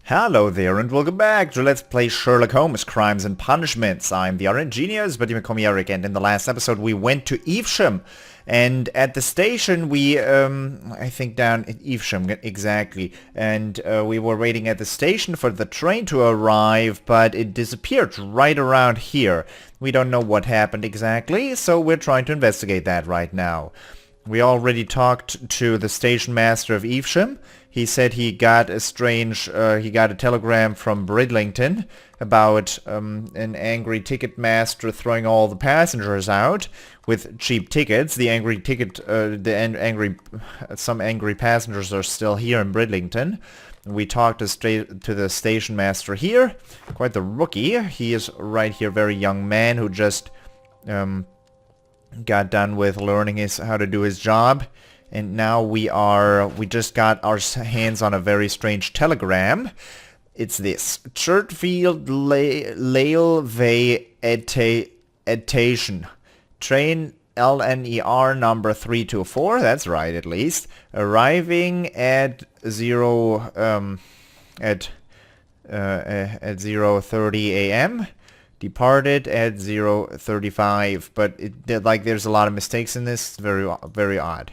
Hello there and welcome back to Let's Play Sherlock Holmes Crimes and Punishments. I'm the RNGenius, but you may call me Eric, and in the last episode we went to Evesham. And at the station we, I think down at Evesham, exactly. And we were waiting at the station for the train to arrive, but it disappeared right around here. We don't know what happened exactly, so we're trying to investigate that right now. We already talked to the station master of Evesham. He said he got a telegram from Bridlington about an angry ticket master throwing all the passengers out with cheap tickets. Some angry passengers are still here in Bridlington. We talked to the station master here, quite the rookie. He is right here, very young man who just got done with learning how to do his job. And now we just got our hands on a very strange telegram. It's this. Chertfield Railway Station. Train LNER number 324, that's right at least. Arriving at 0:30 a.m. Departed at 0:35. But there's a lot of mistakes in this. It's very, very odd.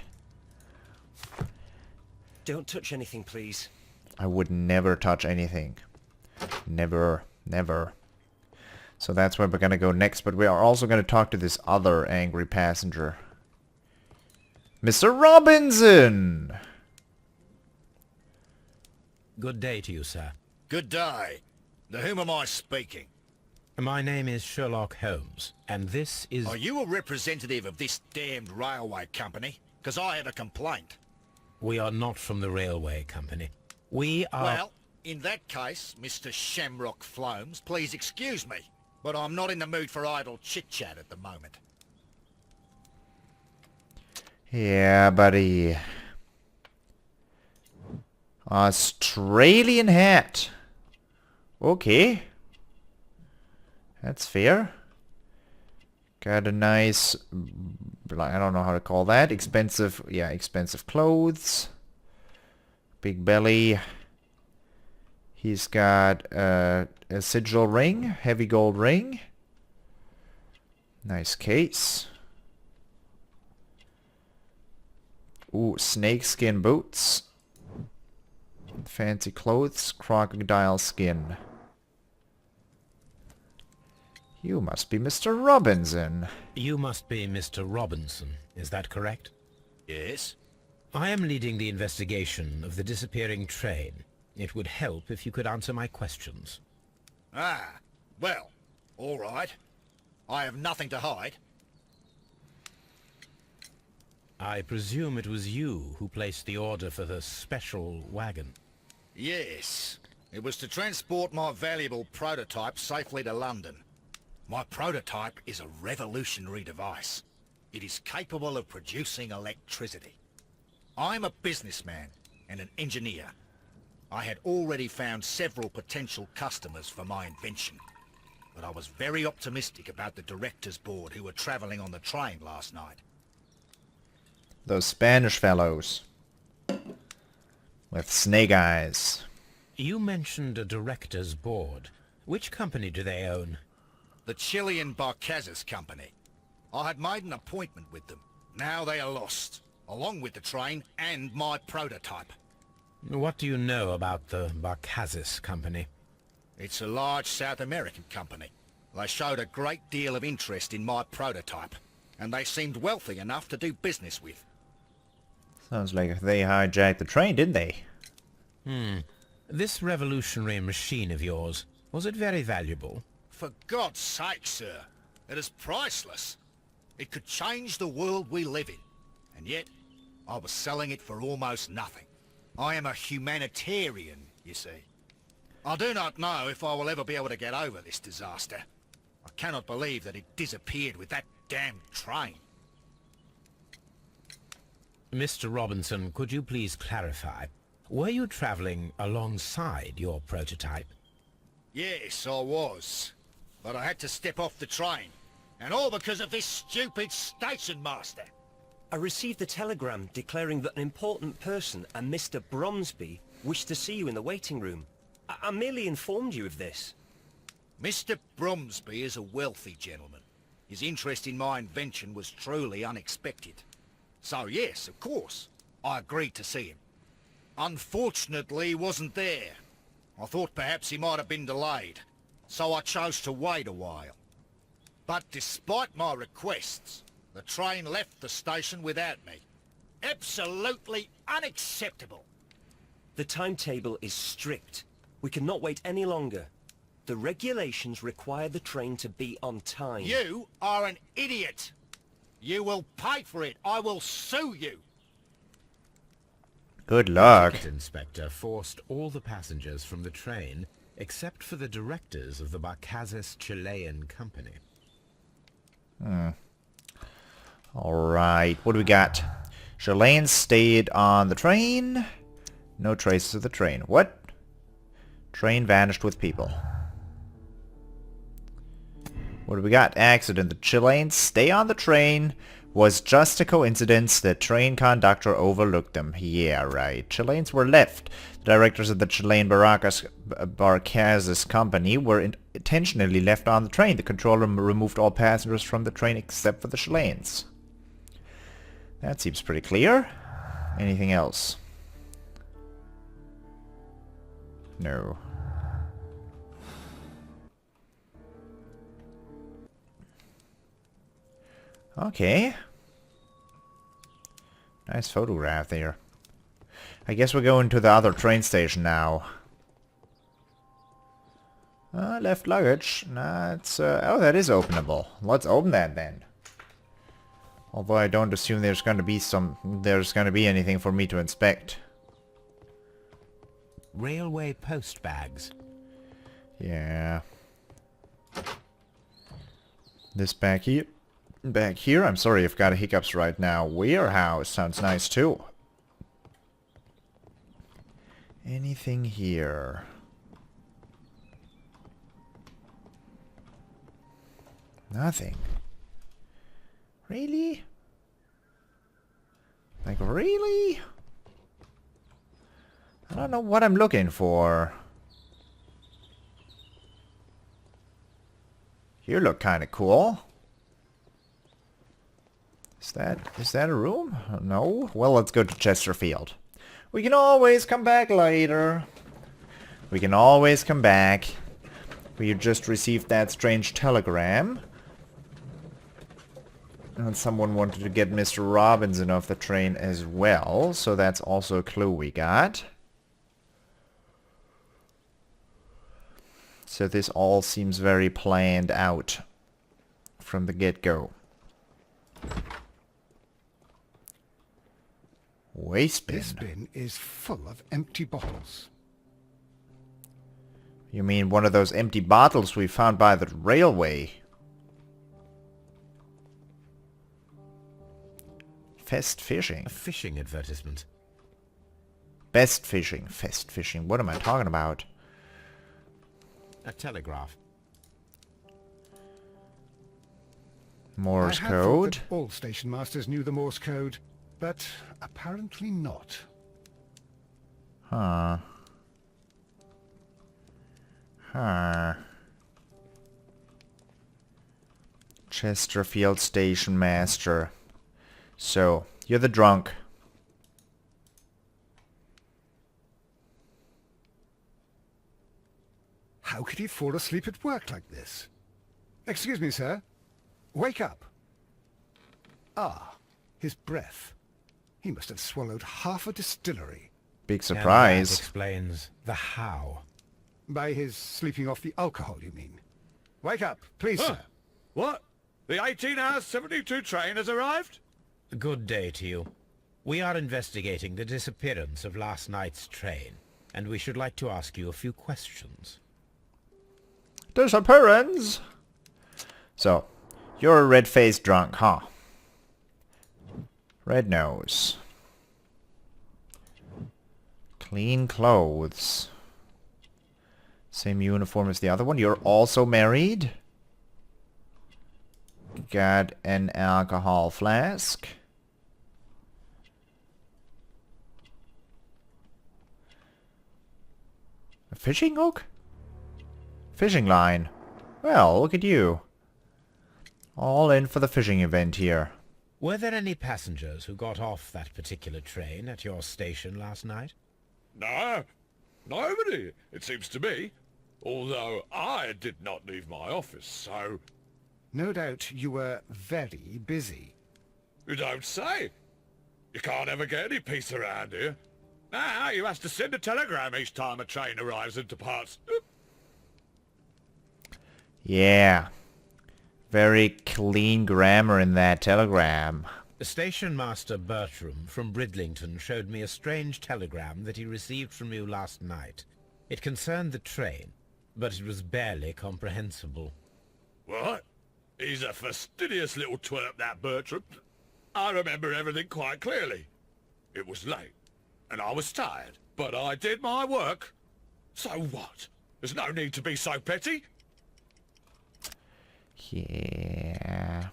Don't touch anything, please. I would never touch anything. Never, never. So that's where we're gonna go next, but we are also gonna talk to this other angry passenger. Mr. Robinson! Good day to you, sir. Good day. To whom am I speaking? My name is Sherlock Holmes, and this is... Are you a representative of this damned railway company? Because I have a complaint. We are not from the railway company. We are... Well, in that case, Mr. Shamrock Flomes, please excuse me, but I'm not in the mood for idle chit-chat at the moment. Yeah, buddy. Australian hat. Okay. That's fair. Got a nice... I don't know how to call that. Expensive clothes. Big belly. He's got a sigil ring. Heavy gold ring. Nice case. Ooh, snakeskin boots. Fancy clothes. Crocodile skin. You must be Mr. Robinson. You must be Mr. Robinson, is that correct? Yes? I am leading the investigation of the disappearing train. It would help if you could answer my questions. Ah, well, all right. I have nothing to hide. I presume it was you who placed the order for the special wagon. Yes. It was to transport my valuable prototype safely to London. My prototype is a revolutionary device. It is capable of producing electricity. I'm a businessman and an engineer. I had already found several potential customers for my invention, but I was very optimistic about the directors' board who were travelling on the train last night. Those Spanish fellows. With snake eyes. You mentioned a director's board. Which company do they own? The Chilean Barcazes Company. I had made an appointment with them. Now they are lost, along with the train and my prototype. What do you know about the Barcazes Company? It's a large South American company. They showed a great deal of interest in my prototype, and they seemed wealthy enough to do business with. Sounds like they hijacked the train, didn't they? This revolutionary machine of yours, was it very valuable? For God's sake, sir, it is priceless. It could change the world we live in, and yet I was selling it for almost nothing. I am a humanitarian, you see. I do not know if I will ever be able to get over this disaster. I cannot believe that it disappeared with that damned train. Mr. Robinson, could you please clarify? Were you traveling alongside your prototype? Yes, I was. But I had to step off the train. And all because of this stupid station master. I received a telegram declaring that an important person, a Mr. Bromsby, wished to see you in the waiting room. I merely informed you of this. Mr. Bromsby is a wealthy gentleman. His interest in my invention was truly unexpected. So yes, of course, I agreed to see him. Unfortunately, he wasn't there. I thought perhaps he might have been delayed, so I chose to wait a while. But despite my requests, the train left the station without me. Absolutely unacceptable. The timetable is strict. We cannot wait any longer. The regulations require the train to be on time. You are an idiot. You will pay for it. I will sue you. Good luck. The ticket inspector forced all the passengers from the train except for the directors of the Barcazes Chilean Company. Alright, what do we got? Chileans stayed on the train. No traces of the train. What? Train vanished with people. What do we got? Accident. The Chileans stay on the train. Was just a coincidence. The train conductor overlooked them. Yeah, right. Chileans were left. The directors of the Chilean Barcazes company were intentionally left on the train. The controller removed all passengers from the train except for the Chileans. That seems pretty clear. Anything else? No. Okay. Nice photograph there. I guess we're going to the other train station now. Left luggage. Nah, it's, oh, that is openable. Let's open that then. Although I don't assume there's going to be anything for me to inspect. Railway post bags. Yeah. This back here. Back here, I'm sorry, I've got hiccups right now. Warehouse sounds nice too. Anything here? Nothing. Really? Like, really? I don't know what I'm looking for. You look kind of cool. Is that a room? No? Well, let's go to Chesterfield. We can always come back later. We can always come back. We just received that strange telegram. And someone wanted to get Mr. Robinson off the train as well, so that's also a clue we got. So this all seems very planned out from the get-go. Waste bin. This bin is full of empty bottles. You mean one of those empty bottles we found by the railway? Fest fishing. A fishing advertisement. Best fishing. Fest fishing. What am I talking about? A telegraph. Morse I had code. thought that all station masters knew the Morse code, but apparently not. Huh. Huh. Chesterfield Station Master. So, you're the drunk. How could he fall asleep at work like this? Excuse me, sir. Wake up. Ah, his breath. He must have swallowed half a distillery. Big And surprise. that explains the how. By his sleeping off the alcohol, you mean? Wake up, please, sir. What? The 18-hour 72 train has arrived? Good day to you. We are investigating the disappearance of last night's train, and we should like to ask you a few questions. Disappearance! So, you're a red-faced drunk, huh? Red nose. Clean clothes. Same uniform as the other one. You're also married? Got an alcohol flask. A A fishing hook? Fishing line. Well, look at you. All in for the fishing event here. Were there any passengers who got off that particular train at your station last night? No, nobody, it seems to me. Although I did not leave my office, so... No doubt you were very busy. You don't say. You can't ever get any peace around here. Now you have to send a telegram each time a train arrives and departs. Yeah. Very clean grammar in that telegram. Station Master Bertram from Bridlington showed me a strange telegram that he received from you last night. It concerned the train, but it was barely comprehensible. What? He's a fastidious little twerp, that Bertram. I remember everything quite clearly. It was late, and I was tired, but I did my work. So what? There's no need to be so petty. Yeah.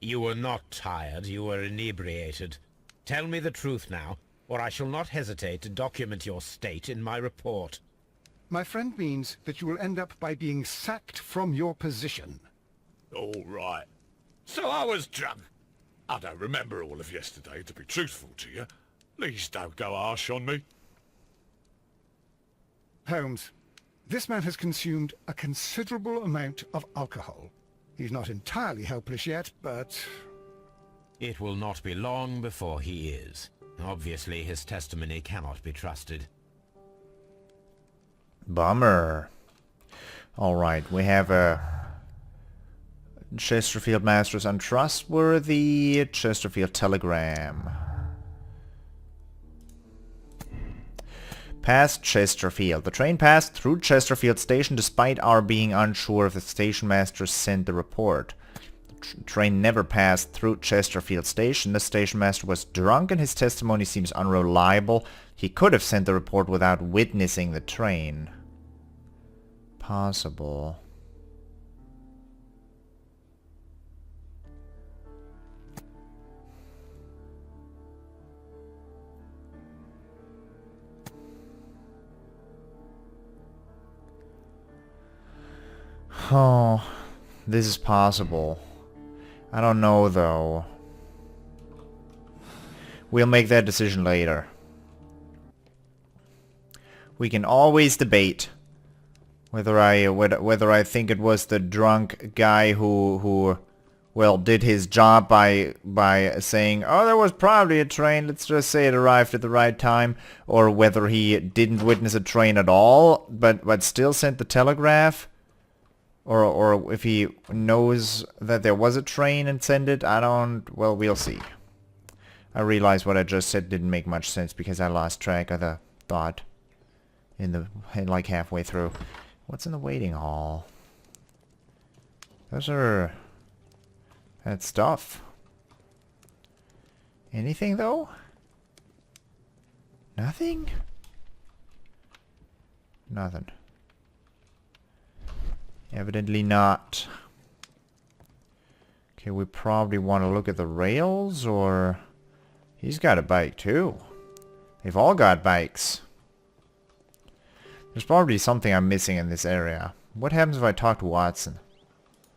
You were not tired, you were inebriated. Tell me the truth now, or I shall not hesitate to document your state in my report. My friend means that you will end up by being sacked from your position. All right. So I was drunk. I don't remember all of yesterday, to be truthful to you. Please don't go harsh on me. Holmes, this man has consumed a considerable amount of alcohol. He's not entirely helpless yet, but... It will not be long before he is. Obviously, his testimony cannot be trusted. Bummer. Alright, we have a... Chesterfield Master's untrustworthy. Chesterfield Telegram. Past Chesterfield. The train passed through Chesterfield Station despite our being unsure if the station master sent the report. The train never passed through Chesterfield Station. The station master was drunk and his testimony seems unreliable. He could have sent the report without witnessing the train. Possible. Oh, this is possible. I don't know though. We'll make that decision later. We can always debate whether I think it was the drunk guy who well did his job by saying, oh, there was probably a train, let's just say it arrived at the right time, or whether he didn't witness a train at all but still sent the telegraph. Or if he knows that there was a train and sent it, I don't... Well, we'll see. I realize what I just said didn't make much sense because I lost track of the thought like halfway through. What's in the waiting hall? Those are... That stuff. Anything, though? Nothing? Nothing. Evidently not. Okay, we probably want to look at the rails, or... He's got a bike, too. They've all got bikes. There's probably something I'm missing in this area. What happens if I talk to Watson?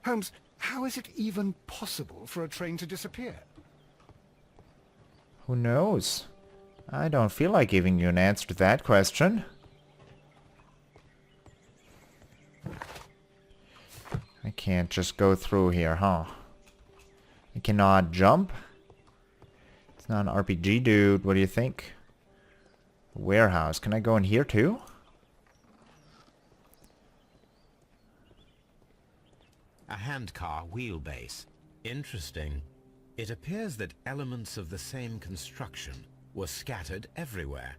Holmes, how is it even possible for a train to disappear? Who knows? I don't feel like giving you an answer to that question. I can't just go through here, huh? I cannot jump? It's not an RPG, dude. What do you think? Warehouse. Can I go in here too? A handcar wheelbase. Interesting. It appears that elements of the same construction were scattered everywhere.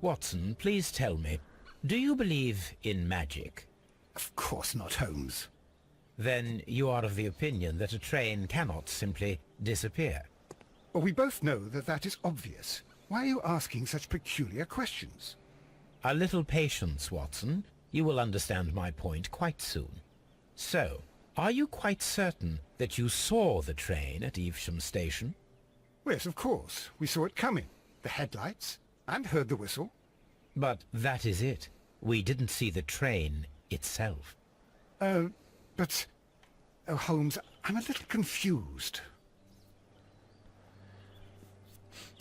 Watson, please tell me, do you believe in magic? Of course not, Holmes. Then you are of the opinion that a train cannot simply disappear. Well, we both know that that is obvious. Why are you asking such peculiar questions? A little patience, Watson. You will understand my point quite soon. So, are you quite certain that you saw the train at Evesham Station? Yes, of course. We saw it coming. The headlights, and heard the whistle. But that is it. We didn't see the train itself. But... Oh, Holmes, I'm a little confused.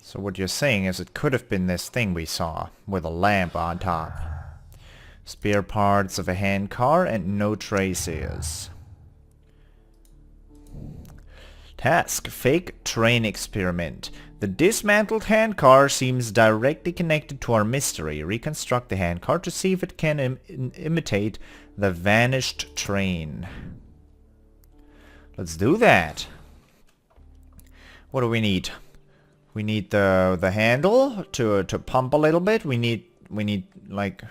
So what you're saying is it could have been this thing we saw, with a lamp on top. Spare parts of a handcar and no traces. Task: fake train experiment. The dismantled handcar seems directly connected to our mystery. Reconstruct the handcar to see if it can imitate the vanished train. Let's do that. What do we need? We need the handle to pump a little bit. We need like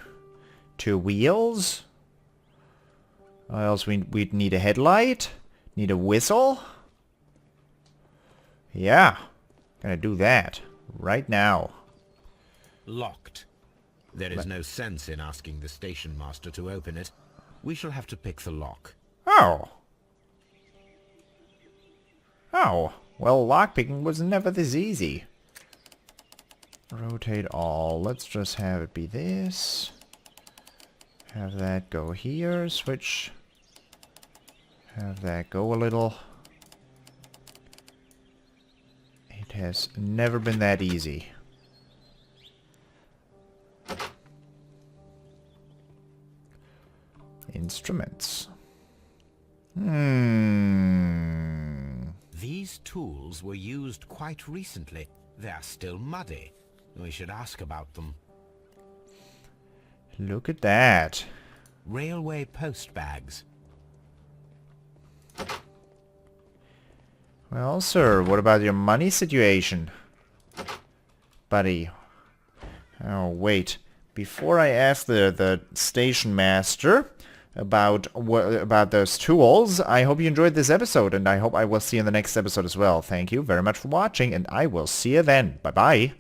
2 wheels. What else? We'd need a headlight. Need a whistle. Yeah. Gonna do that right now. Locked. There is no sense in asking the station master to open it. We shall have to pick the lock. Oh. Oh. Well, lockpicking was never this easy. Rotate all. Let's just have it be this. Have that go here. Switch. Have that go a little. It has never been that easy. Instruments. These tools were used quite recently. They are still muddy. We should ask about them. Look at that. Railway post bags. Well, sir, what about your money situation? Buddy. Oh, wait. Before I ask the station master about those tools, I hope you enjoyed this episode, and I hope I will see you in the next episode as well. Thank you very much for watching, and I will see you then. Bye-bye.